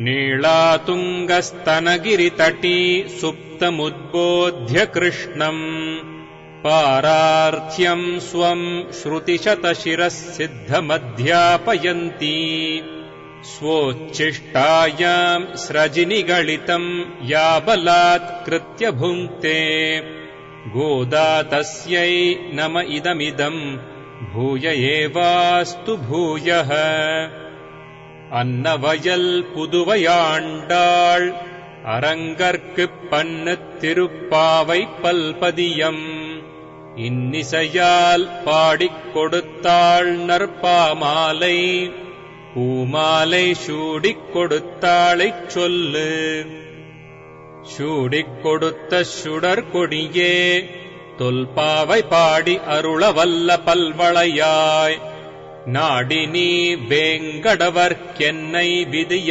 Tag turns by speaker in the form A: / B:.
A: नीलातुङ्गस्तनगिरितटी सुप्तमुद्बोध्य कृष्णम् पारार्थ्यम् स्वम् श्रुतिशतशिरः सिद्धमध्यापयन्ती स्वोच्छिष्टायाम् स्रजिनिगलितम् या बलात्कृत्य भुङ्क्ते गोदा तस्यै नम इदमिदम् भूय एवास्तु भूयः अन्नवयल पुदुवैयाण्डाळ அரங்கற்குப் பண்ணுத் திருப்பாவை பல்பதியம் இன்னிசையால் பாடிக் கொடுத்தாள் நற்பாமாலை பூமாலை சூடிக் கொடுத்தாளைச் சொல்லு சூடிக் கொடுத்த சுடர்கொடியே தொல்பாவை பாடி அருளவல்ல பல்வளையாய் நாடினீ வேங்கடவர்க்கென்னை விதிய